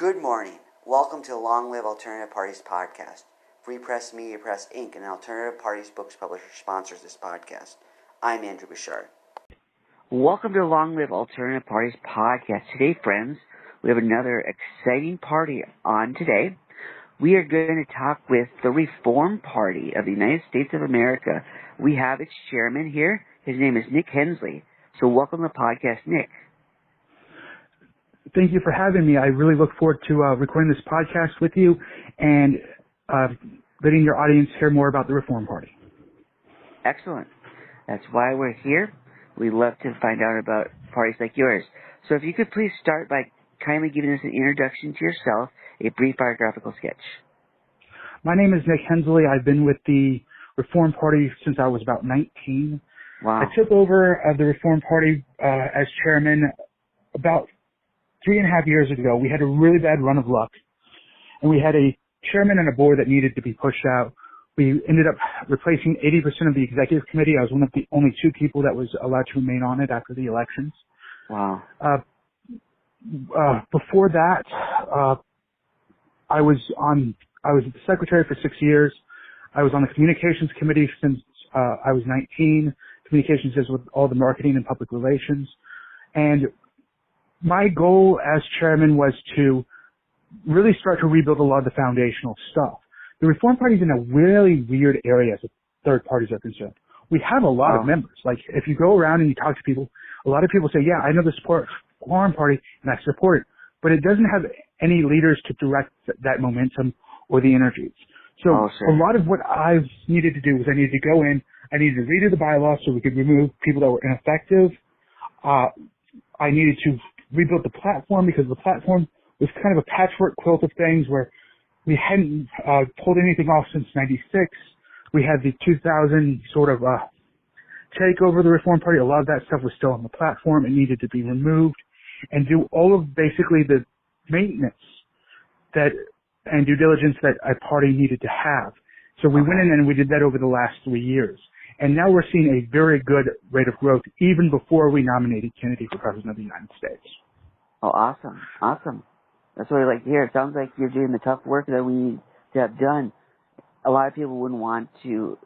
Good morning. Welcome to the Long Live Alternative Parties podcast. Free Press Media Press Inc., an alternative parties books publisher, sponsors this podcast. I'm Andrew Bouchard. Welcome to the Long Live Alternative Parties podcast. Today, friends, we have another exciting party on today. We are going to talk with the Reform Party of the United States of America. We have its chairman here. His name is Nick Hensley. So welcome to the podcast, Nick. Thank you for having me. I really look forward to recording this podcast with you and letting your audience hear more about the Reform Party. Excellent. That's why we're here. We love to find out about parties like yours. So if you could please start by kindly giving us an introduction to yourself, a brief biographical sketch. My name is Nick Hensley. I've been with the Reform Party since I was about 19. Wow. I took over the Reform Party as chairman about 3.5 years ago. We had a really bad run of luck, and we had a chairman and a board that needed to be pushed out. We ended up replacing 80% of the executive committee. I was one of the only 2 people that was allowed to remain on it after the elections. Wow. Before that, I was the secretary for 6 years. I was on the communications committee since I was 19. Communications is with all the marketing and public relations. And my goal as chairman was to really start to rebuild a lot of the foundational stuff. The Reform Party is in a really weird area as third parties are concerned. We have a lot of members. Like, if you go around and you talk to people, a lot of people say, yeah, I know the Reform Party and I support it, but it doesn't have any leaders to direct that momentum or the energies. So a lot of what I've needed to do was I needed to go in, I needed to redo the bylaws so we could remove people that were ineffective. I needed to rebuilt the platform because the platform was kind of a patchwork quilt of things where we hadn't pulled anything off since 96. We had the 2000 sort of takeover of the Reform Party. A lot of that stuff was still on the platform. It needed to be removed and do all of basically the maintenance and due diligence that a party needed to have. So we went in and we did that over the last 3 years. And now we're seeing a very good rate of growth even before we nominated Kennedy for President of the United States. Oh, awesome. Awesome. That's what I like to hear. It sounds like you're doing the tough work that we need to have done. A lot of people wouldn't want to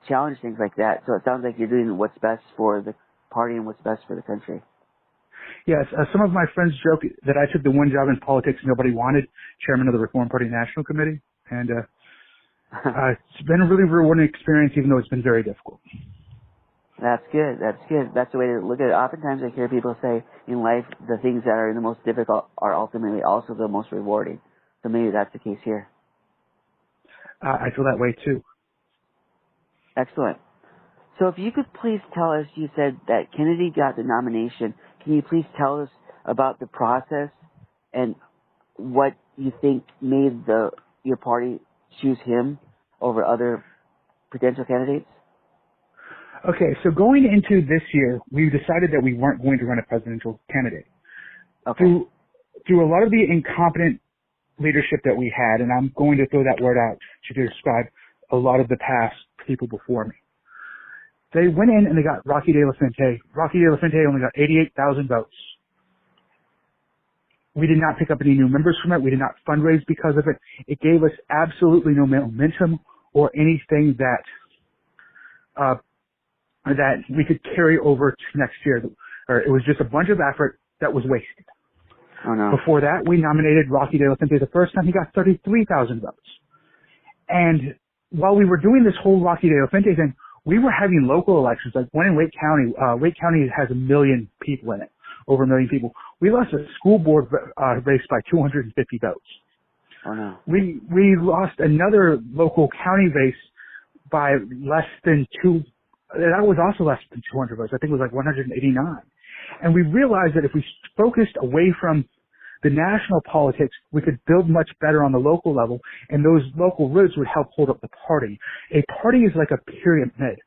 challenge things like that. So it sounds like you're doing what's best for the party and what's best for the country. Yes. Some of my friends joke that I took the one job in politics nobody wanted, chairman of the Reform Party National Committee. And it's been a really rewarding experience, even though it's been very difficult. That's good. That's good. That's the way to look at it. Oftentimes I hear people say in life the things that are the most difficult are ultimately also the most rewarding. So maybe that's the case here. I feel that way too. Excellent. So if you could please tell us, you said that Kennedy got the nomination. Can you please tell us about the process and what you think made your party choose him over other potential candidates? Okay, so going into this year, we decided that we weren't going to run a presidential candidate. Okay. Through a lot of the incompetent leadership that we had, and I'm going to throw that word out to describe a lot of the past people before me. They went in and they got Rocky De La Fuente. Rocky De La Fuente only got 88,000 votes. We did not pick up any new members from it. We did not fundraise because of it. It gave us absolutely no momentum or anything that we could carry over to next year. Or it was just a bunch of effort that was wasted. Oh, no. Before that, we nominated Rocky De La Fuente the first time. He got 33,000 votes. And while we were doing this whole Rocky De La Fuente thing, we were having local elections, like one in Wake County. Wake County has 1 million people in it, over 1 million people. We lost a school board race by 250 votes. Oh, no. We lost another local county race by less than that was also less than 200 votes. I think it was like 189. And we realized that if we focused away from the national politics, we could build much better on the local level, and those local roots would help hold up the party. A party is like a pyramid.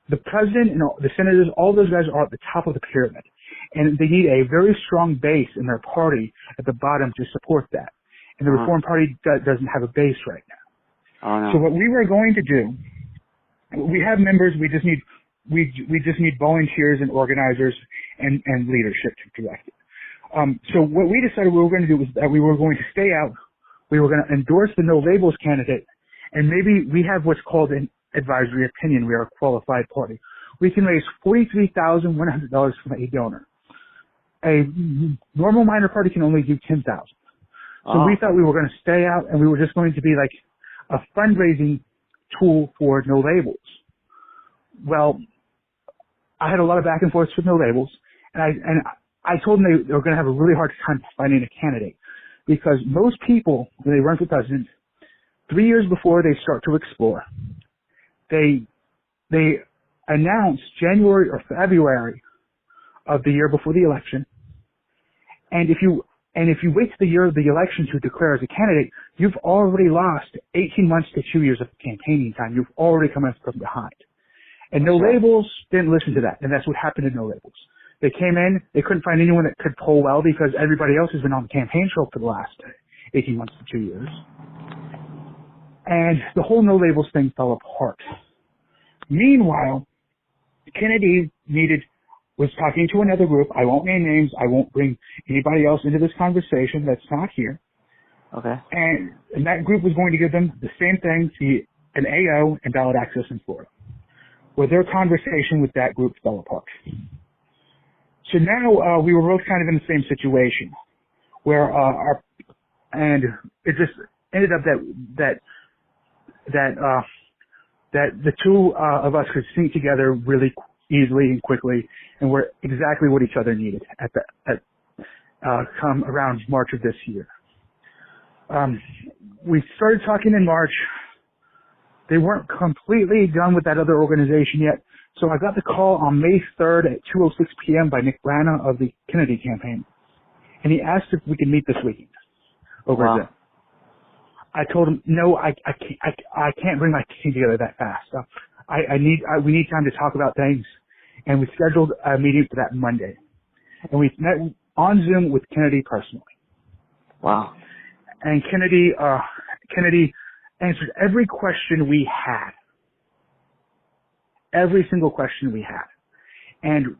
The president and the senators, all those guys are at the top of the pyramid, and they need a very strong base in their party at the bottom to support that. And the Reform Party doesn't have a base right now. Oh, no. So what we were going to do, we have members, we just need volunteers and organizers and leadership to direct it. So what we decided we were going to do was that we were going to stay out. We were going to endorse the no labels candidate, and maybe we have what's called an advisory opinion. We are a qualified party. We can raise $43,100 from a donor. A normal minor party can only do $10,000. So we thought we were going to stay out, and we were just going to be like a fundraising tool for no labels. Well, I had a lot of back and forth with no labels, and I told them they were going to have a really hard time finding a candidate, because most people, when they run for president, 3 years before they start to explore, they announce January or February of the year before the election, and if you wait to the year of the election to declare as a candidate, you've already lost 18 months to 2 years of campaigning time. You've already come from behind. And no labels didn't listen to that, and that's what happened to no labels. They came in, they couldn't find anyone that could poll well because everybody else has been on the campaign trail for the last 18 months to 2 years. And the whole no labels thing fell apart. Meanwhile, Kennedy was talking to another group. I won't name names. I won't bring anybody else into this conversation that's not here. Okay. And that group was going to give them the same thing, an AO and ballot access in Florida. Well, their conversation with that group fell apart. So now we were both kind of in the same situation, where and it just ended up that the two of us could sync together really easily and quickly, and we're exactly what each other needed come around March of this year. We started talking in March. They weren't completely done with that other organization yet, so I got the call on May 3rd at 2:06 p.m. by Nick Brana of the Kennedy campaign, and he asked if we could meet this weekend over Zoom. I told him, no, I can't bring my team together that fast. We need time to talk about things, and we scheduled a meeting for that Monday, and we met on Zoom with Kennedy personally. Wow. And Kennedy answered every question we had. Every single question we had. And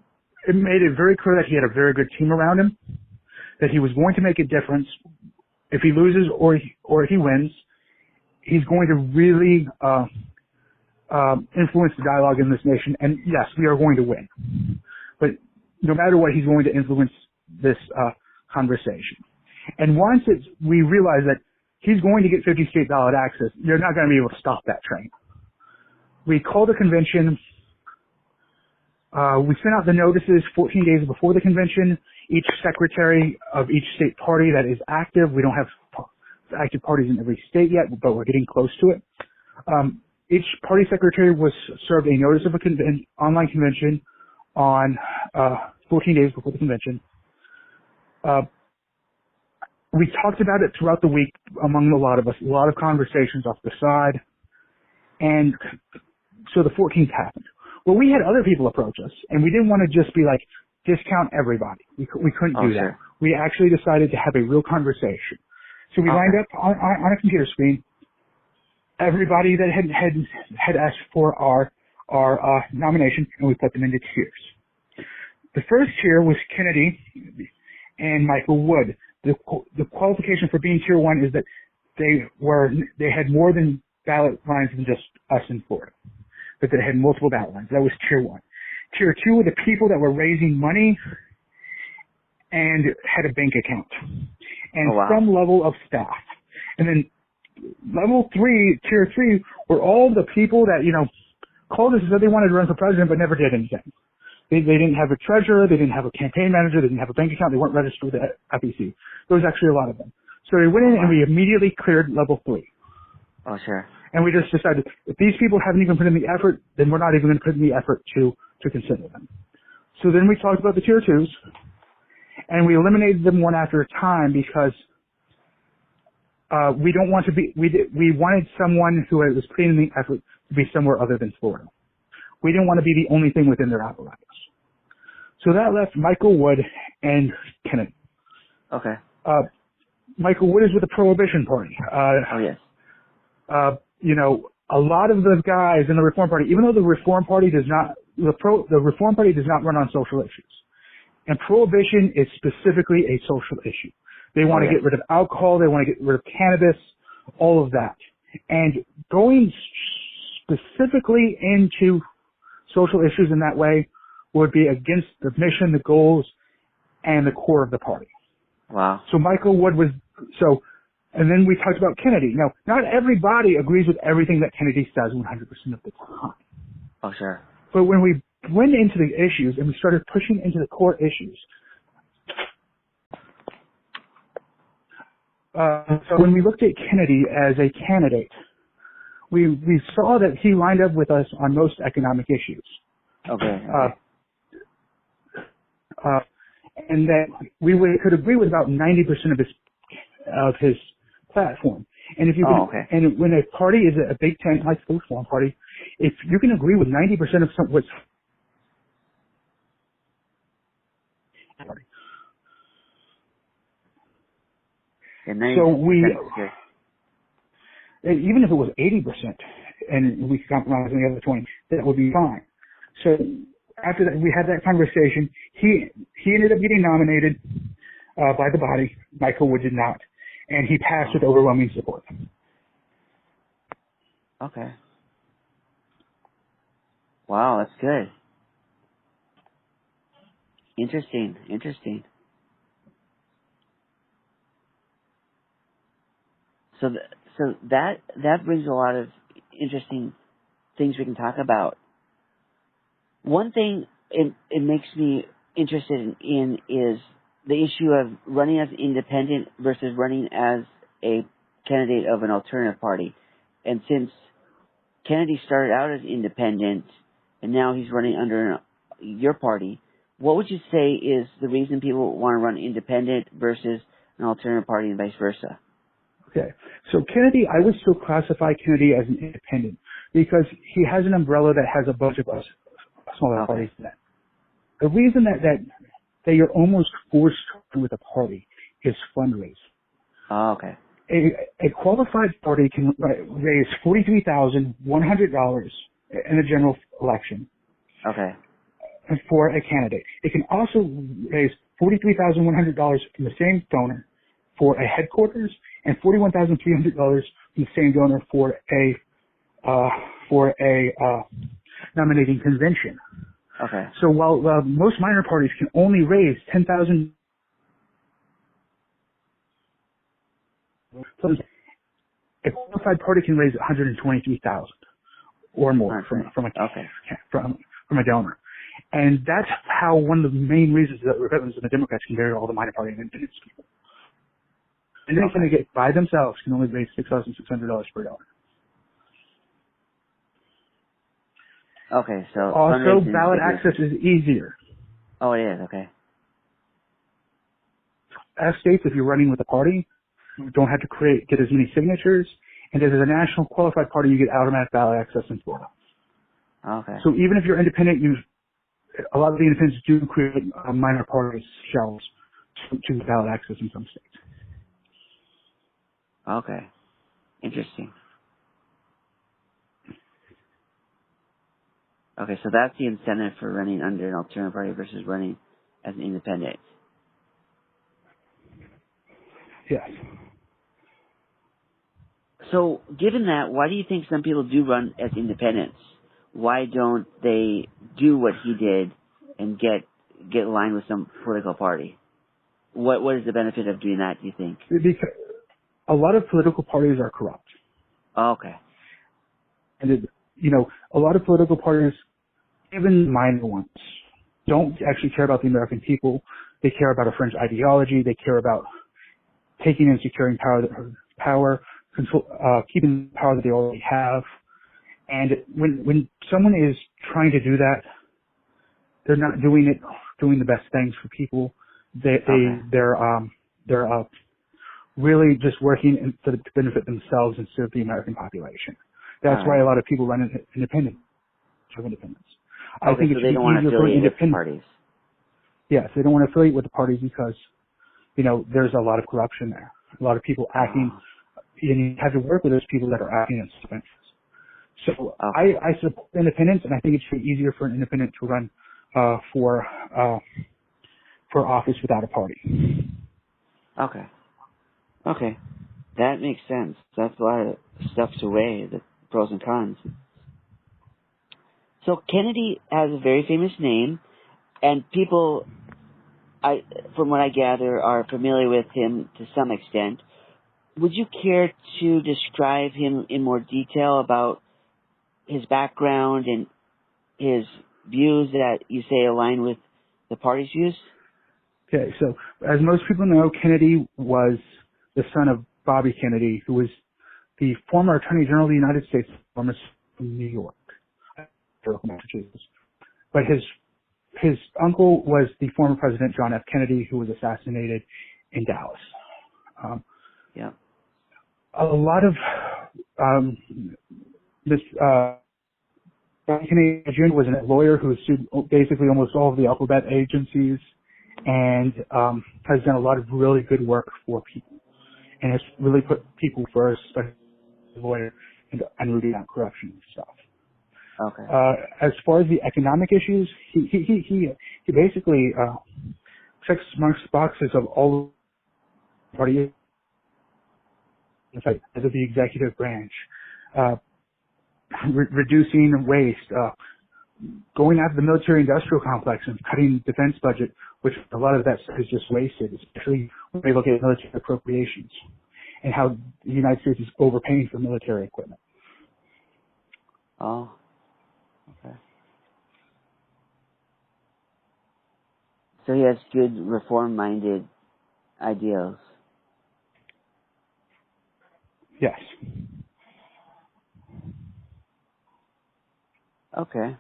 it made it very clear that he had a very good team around him, that he was going to make a difference. If he loses or if he wins, he's going to really influence the dialogue in this nation. And yes, we are going to win. But no matter what, he's going to influence this conversation. And once we realize that he's going to get 50 state ballot access, you're not going to be able to stop that train. We called a convention. We sent out the notices 14 days before the convention. Each secretary of each state party that is active, we don't have active parties in every state yet, but we're getting close to it. Each party secretary was served a notice of an online convention on 14 days before the convention. We talked about it throughout the week among a lot of us, a lot of conversations off the side. And so the 14th happened. Well, we had other people approach us, and we didn't want to just be like, discount everybody. We couldn't do that. We actually decided to have a real conversation. So we lined up on a computer screen everybody that had asked for our nomination, and we put them into tiers. The first tier was Kennedy and Michael Wood. The qualification for being tier 1 is that they had more than ballot lines than just us in Florida, but they had multiple ballot lines. That was tier 1. Tier 2 were the people that were raising money and had a bank account and some level of staff. And then tier 3 were all the people that, called us and said they wanted to run for president but never did anything. They didn't have a treasurer, they didn't have a campaign manager, they didn't have a bank account, they weren't registered with the FEC. There was actually a lot of them. So we went in and we immediately cleared level 3. Oh, sure. And we just decided, if these people haven't even put in the effort, then we're not even going to put in the effort to consider them. So then we talked about the tier 2s, and we eliminated them one after a time because we don't want to be, we wanted someone who was putting in the effort to be somewhere other than Florida. We didn't want to be the only thing within their apparatus. So that left Michael Wood and Kennedy. Okay. Michael Wood is with the Prohibition Party. Oh, yes. A lot of the guys in the Reform Party, even though the Reform Party does not run on social issues. And prohibition is specifically a social issue. They want to get rid of alcohol. They want to get rid of cannabis, all of that. And going specifically into social issues in that way would be against the mission, the goals, and the core of the party. Wow. So Michael Wood was, and then we talked about Kennedy. Now, not everybody agrees with everything that Kennedy says 100% of the time. Oh, sure. But when we went into the issues and we started pushing into the core issues, so when we looked at Kennedy as a candidate, we saw that he lined up with us on most economic issues. Okay. And that we could agree with about 90% of his platform. And if you and when a party is a big tent like the Reform Party, if you can agree with 90% of what's so even if it was 80% and we could compromise on the other 20, that would be fine. So after that, we had that conversation. He ended up getting nominated by the body. Michael Wood did not, and he passed with overwhelming support. Okay. Wow, that's good. Interesting. So that brings a lot of interesting things we can talk about. One thing it makes me interested in is the issue of running as independent versus running as a candidate of an alternative party. And since Kennedy started out as independent and now he's running under your party, what would you say is the reason people want to run independent versus an alternative party and vice versa? Okay. So Kennedy, I would still classify Kennedy as an independent because he has an umbrella that has a bunch of us smaller parties in that. The reason that you're almost forced with a party is fundraise. Oh, okay. A qualified party can raise $43,100 in a general election. Okay. For a candidate. It can also raise $43,100 from the same donor for a headquarters and $41,300 from the same donor for a nominating convention. Okay. So while most minor parties can only raise $10,000, a qualified party can raise $123,000 or more from a donor. And that's how one of the main reasons that Republicans and the Democrats can bury all the minor party and independence people. And then going to get by themselves can only raise $6,600 per donor. Okay, so also ballot access is easier. Oh, it is. Okay. As states, if you're running with a party, you don't have to get as many signatures. And as a national qualified party, you get automatic ballot access in Florida. Okay. So even if you're independent, a lot of the independents do create minor party shells to ballot access in some states. Okay. Interesting. Okay, so that's the incentive for running under an alternative party versus running as an independent. Yes. So, given that, why do you think some people do run as independents? Why don't they do what he did and get aligned with some political party? What is the benefit of doing that, do you think? Because a lot of political parties are corrupt. Oh, okay. And, a lot of political parties, even minor ones, don't actually care about the American people. They care about a French ideology. They care about taking and securing power, keeping the power that they already have. And when someone is trying to do that, they're not doing the best things for people. They're really just working to benefit themselves instead of the American population. That's why a lot of people run independent. I think so they don't want to affiliate with parties. Yes, they don't want to affiliate with the parties because, there's a lot of corruption there. A lot of people acting, and you have to work with those people that are acting in self-interest. So I support independence, and I think it's easier for an independent to run for for office without a party. Okay. Okay. That makes sense. That's a lot of stuff to weigh, the pros and cons. So Kennedy has a very famous name, and people, from what I gather, are familiar with him to some extent. Would you care to describe him in more detail about his background and his views that you say align with the party's views? Okay, so as most people know, Kennedy was the son of Bobby Kennedy, who was the former Attorney General of the United States, former from New York, Massachusetts. But his uncle was the former President John F. Kennedy, who was assassinated in Dallas. Yeah. A lot of this Bobby Kennedy Jr. was a lawyer who sued basically almost all of the alphabet agencies and has done a lot of really good work for people and has really put people first, especially as a lawyer, and rooting out corruption and stuff. Okay. As far as the economic issues, he basically checks amongst boxes of all the party as of the executive branch, reducing waste, going after the military-industrial complex and cutting defense budget, which a lot of that is just wasted, especially when we look at military appropriations and how the United States is overpaying for military equipment. Oh, okay. So he has good reform-minded ideals. Yes. Okay.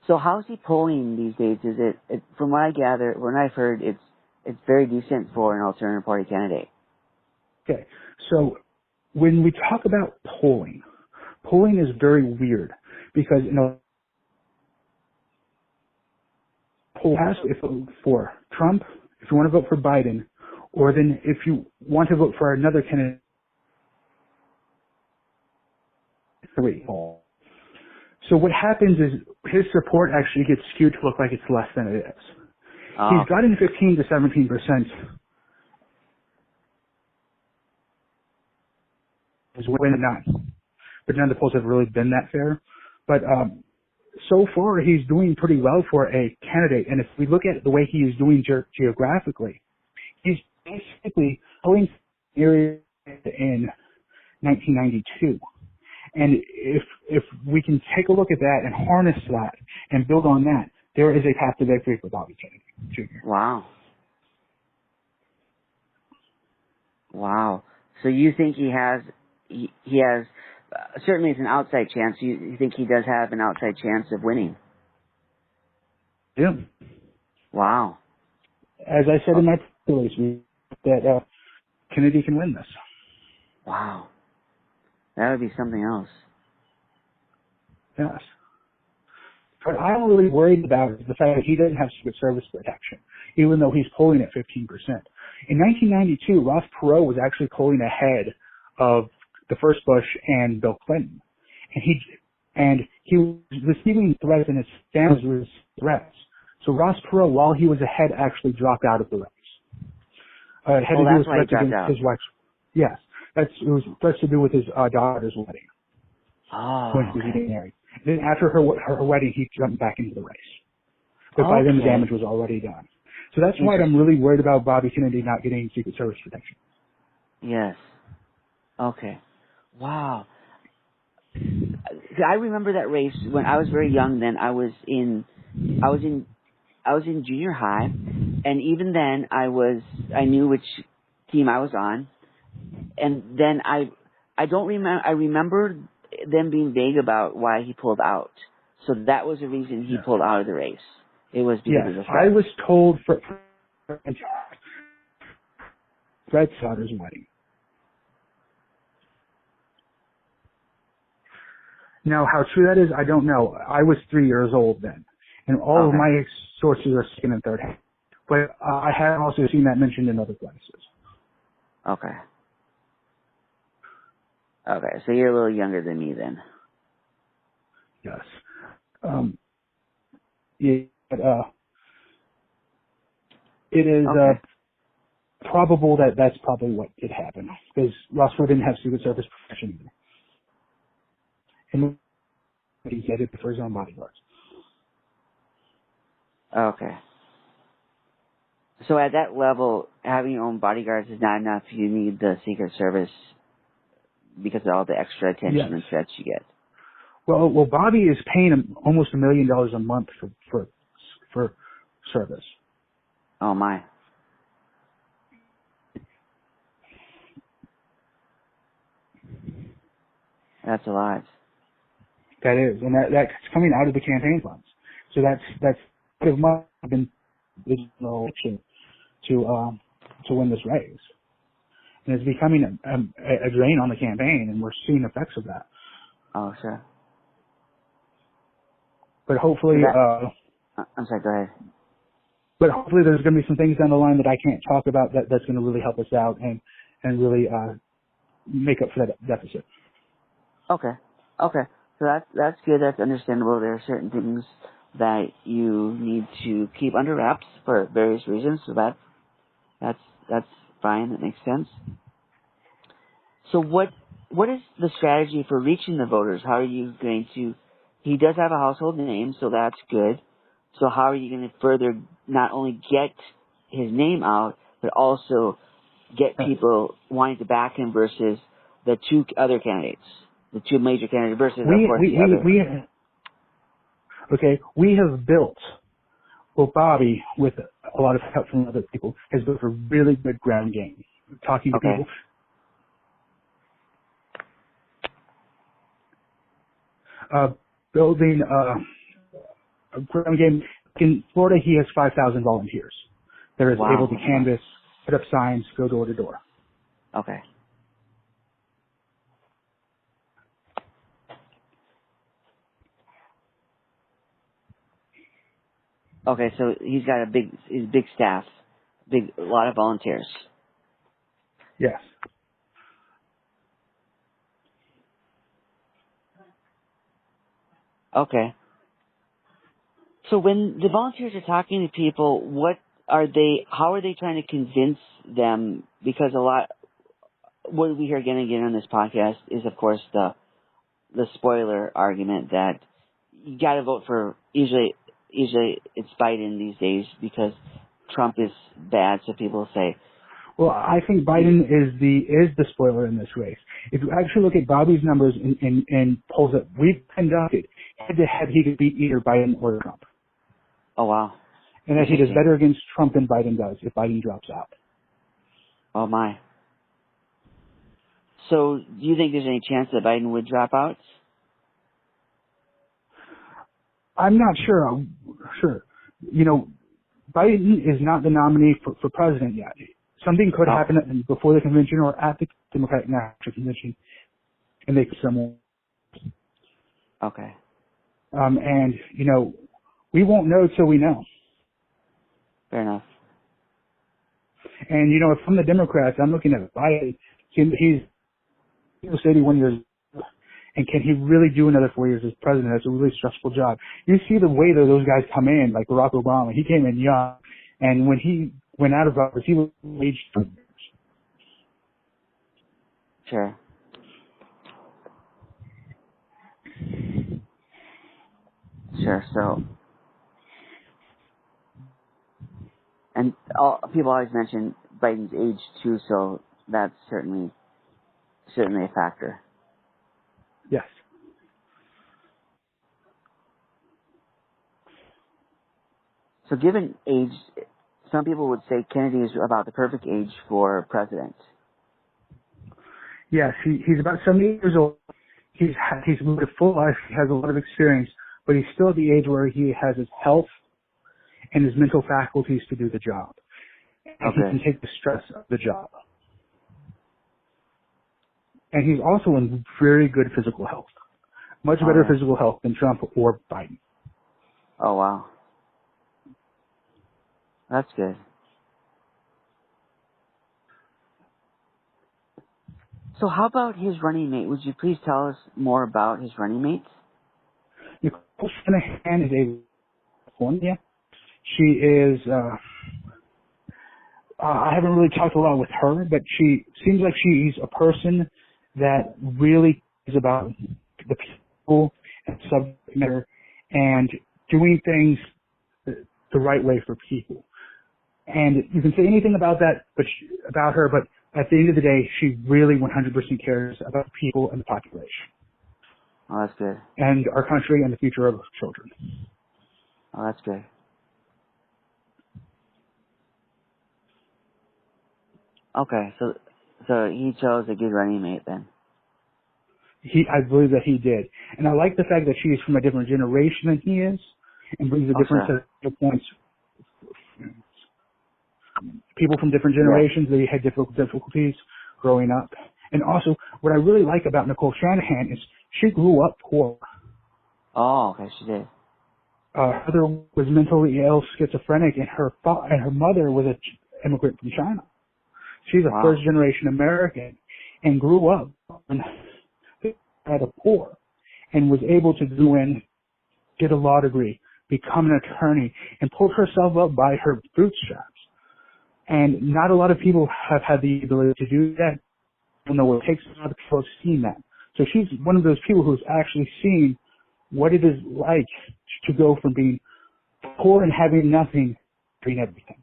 So how's he polling these days? Is it from what I gather, when I've heard, it's very decent for an alternative party candidate. Okay. So when we talk about polling is very weird because, poll has to vote for Trump, if you want to vote for Biden, or then if you want to vote for another candidate, three. So what happens is his support actually gets skewed to look like it's less than it is. He's gotten 15 to 17% is when not, but none of the polls have really been that fair. But so far he's doing pretty well for a candidate. And if we look at the way he is doing geographically, he's basically polling areas in 1992. And if we can take a look at that and harness that and build on that, there is a path to victory for Bobby Kennedy Jr. Wow. Wow. So you think he has certainly it's an outside chance. You think he does have an outside chance of winning? Yeah. Wow. As I said in my release, that Kennedy can win this. Wow. That would be something else. Yes. What I'm really worried about is the fact that he doesn't have Secret Service protection, even though he's polling at 15%. In 1992, Ross Perot was actually polling ahead of the first Bush and Bill Clinton. And he was receiving threats and his family was threats. So Ross Perot, while he was ahead, actually dropped out of the race. It had to do with threats against his wife. Yes. It was threats to do with his daughter's wedding. When he was getting married. Then after her wedding, he jumped back into the race. But by then the damage was already done. So that's why I'm really worried about Bobby Kennedy not getting Secret Service protection. Yes. Okay. Wow. I remember that race when I was very young. Then I was in junior high, and even then I knew which team I was on, and then I don't remember. I remember them being vague about why he pulled out. So that was the reason he pulled out of the race. It was because of the threat. I was told for Fred's daughter's wedding. Now, how true that is, I don't know. I was 3 years old then, and all of my sources are second and third hand. But I have also seen that mentioned in other places. Okay. Okay, so you're a little younger than me then. Yes. Yeah, but It is Okay. probable that that's probably what did happen because Rossford didn't have Secret Service protection either. And he had it for his own bodyguards. Okay. So at that level, having your own bodyguards is not enough. You need the Secret Service because of all the extra attention Yes. and threats you get. Well, Bobby is paying him almost $1 million a month for service. Oh my. That's a lot. That is, and that's coming out of the campaign funds. So that's part of money been election to win this race, and it's becoming a drain on the campaign, and we're seeing effects of that. Oh, sure. But hopefully, I'm sorry, go ahead. but hopefully there's going to be some things down the line that I can't talk about that's going to really help us out and really make up for that deficit. Okay. Okay. So that's good. That's understandable. There are certain things that you need to keep under wraps for various reasons. So that's fine. That makes sense. So what is the strategy for reaching the voters? How are you going to? He does have a household name, so that's good. So how are you going to further not only get his name out, but also get people wanting to back him versus the two other candidates, the two major candidates versus, of course, the other? We have built, well, Bobby, with a lot of help from other people, has built a really good ground game, talking to people. Building a ground game. In Florida, he has 5,000 volunteers that are able to canvass, put up signs, go door to door. Okay. Okay, so he's got a big staff, a lot of volunteers. Yes. Okay. So when the volunteers are talking to people, how are they trying to convince them? Because what we hear again and again on this podcast is, of course, the spoiler argument that you got to vote for, usually it's Biden these days because Trump is bad, so people say. Well, I think Biden is the spoiler in this race. If you actually look at Bobby's numbers in polls that we've conducted, head to head, he could beat either Biden or Trump. Oh, wow. And that he does better against Trump than Biden does if Biden drops out. Oh, my. So do you think there's any chance that Biden would drop out? I'm not sure. Sure. You know, Biden is not the nominee for president yet. Something could happen before the convention or at the Democratic National Convention, and they could someone. Okay. And, you know, we won't know till we know. Fair enough. And, you know, from the Democrats, I'm looking at Biden. He's 81 years old. And can he really do another 4 years as president? That's a really stressful job. You see the way that those guys come in, like Barack Obama. He came in young. And when he went out of office, he was aged 2 years. Sure. Sure, so. And people always mention Biden's age too, so that's certainly a factor. Yes. So given age, some people would say Kennedy is about the perfect age for president. Yes, he's about 70 years old. He's lived a full life. He has a lot of experience, but he's still at the age where he has his health and his mental faculties to do the job. And he can take the stress of the job. And he's also in very good physical health. Much better physical health than Trump or Biden. Oh, wow. That's good. So how about his running mate? Would you please tell us more about his running mate? Nicole Shanahan is a California. She is I haven't really talked a lot with her, but she seems like she's a person that really is about the people and subject matter and doing things the right way for people. And you can say anything about that, about her, but at the end of the day, she really 100% cares about the people and the population. Oh, that's good. And our country and the future of children. Oh, that's good. Okay, so he chose a good running mate then. I believe that he did. And I like the fact that she is from a different generation than he is and brings a different set of points. People from different generations, they had difficulties growing up. And also, what I really like about Nicole Shanahan is she grew up poor. Oh, okay, she did. Her mother was mentally ill, schizophrenic, and her mother was an immigrant from China. She's a first-generation American and grew up at a poor and was able to go in, get a law degree, become an attorney, and pulled herself up by her bootstraps. And not a lot of people have had the ability to do that. I don't know what it takes. A lot of people have seen that. So she's one of those people who's actually seen what it is like to go from being poor and having nothing to being everything,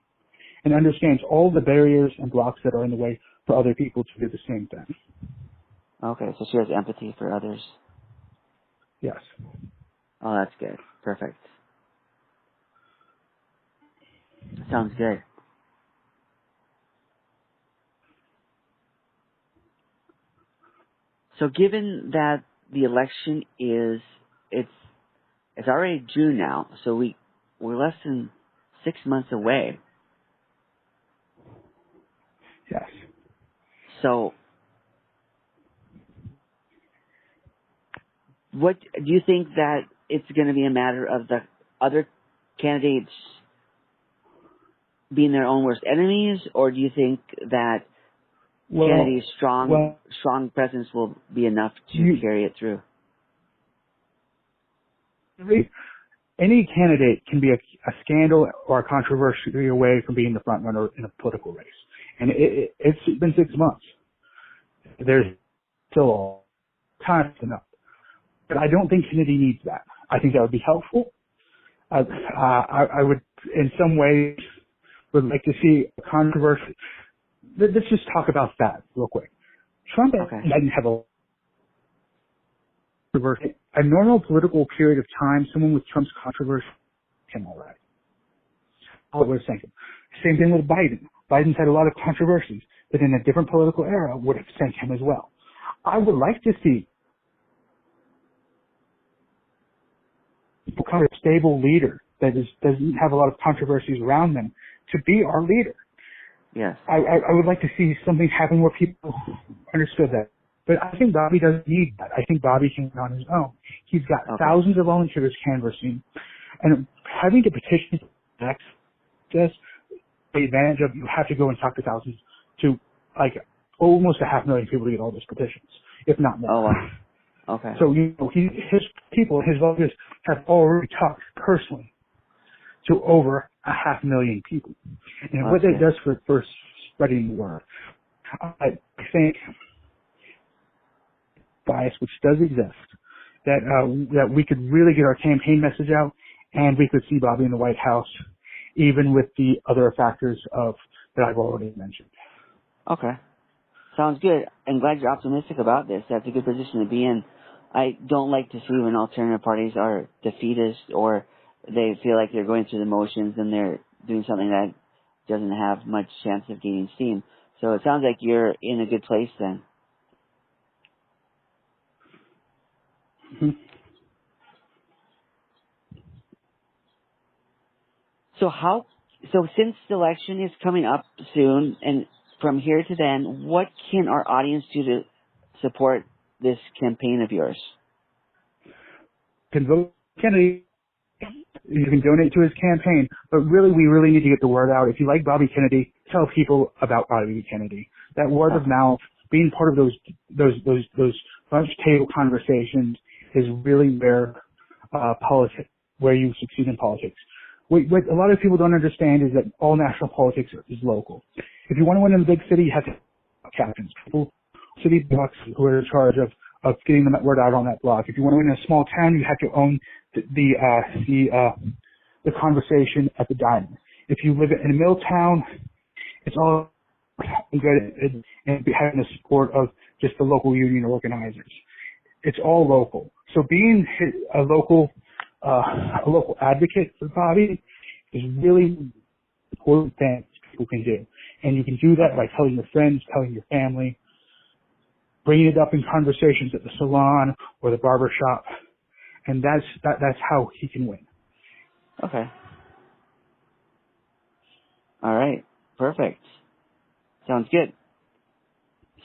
and understands all the barriers and blocks that are in the way for other people to do the same thing. Okay, so she has empathy for others. Yes. Oh, that's good. Perfect. Sounds good. So given that the election it's already June now, so we're less than 6 months away. Yes. So what do you think that it's going to be a matter of the other candidates being their own worst enemies, or do you think that Kennedy's strong presence will be enough to carry it through? Any candidate can be a scandal or a controversy away from being the front runner in a political race. And it's been 6 months. There's still time enough. But I don't think Kennedy needs that. I think that would be helpful. I would, in some ways, would like to see a controversy. Let's just talk about that real quick. Trump didn't have a controversy. A normal political period of time, someone with Trump's controversy, him already. All it was thinking. Same thing with Biden. Biden's had a lot of controversies, but in a different political era would have sent him as well. I would like to see become a stable leader that doesn't have a lot of controversies around them to be our leader. Yes. I would like to see something happen where people understood that. But I think Bobby doesn't need that. I think Bobby can on his own. He's got thousands of volunteers canvassing, and having to petition access, the advantage of you have to go and talk to thousands to like almost 500,000 people to get all those petitions, if not more. Oh, wow. Okay. So his people, his volunteers have already talked personally to over 500,000 people, and what that does for spreading the word, I think bias, which does exist, that we could really get our campaign message out, and we could see Bobby in the White House, even with the other factors that I've already mentioned. Okay. Sounds good. I'm glad you're optimistic about this. That's a good position to be in. I don't like to see when alternative parties are defeatist or they feel like they're going through the motions and they're doing something that doesn't have much chance of gaining steam. So it sounds like you're in a good place then. Mm-hmm. So since the election is coming up soon, and from here to then, what can our audience do to support this campaign of yours? You can vote Kennedy. You can donate to his campaign, but really, we really need to get the word out. If you like Bobby Kennedy, tell people about Bobby Kennedy. That word of mouth, being part of those lunch table conversations, is really where you succeed in politics. what a lot of people don't understand is that all national politics is local. If you want to win in a big city, you have to have captains, people, city blocks who are in charge of getting the word out on that block. If you want to win in a small town, you have to own the conversation at the diner. If you live in a middle town, it's all good and having the support of just the local union organizers. It's all local. So being a local advocate for the body is really important thing people can do. And you can do that by telling your friends, telling your family, bringing it up in conversations at the salon or the barber shop. And that's how he can win. Okay. All right. Perfect. Sounds good.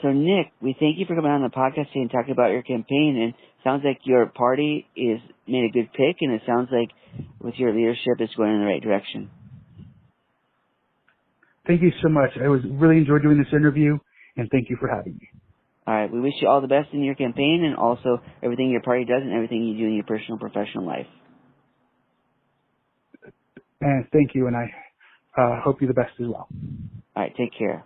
So, Nick, we thank you for coming on the podcast today and talking about your campaign. And it sounds like your party is made a good pick, and it sounds like with your leadership, it's going in the right direction. Thank you so much. I really enjoyed doing this interview, and thank you for having me. All right. We wish you all the best in your campaign and also everything your party does and everything you do in your personal and professional life. And thank you, and I hope you the best as well. All right. Take care.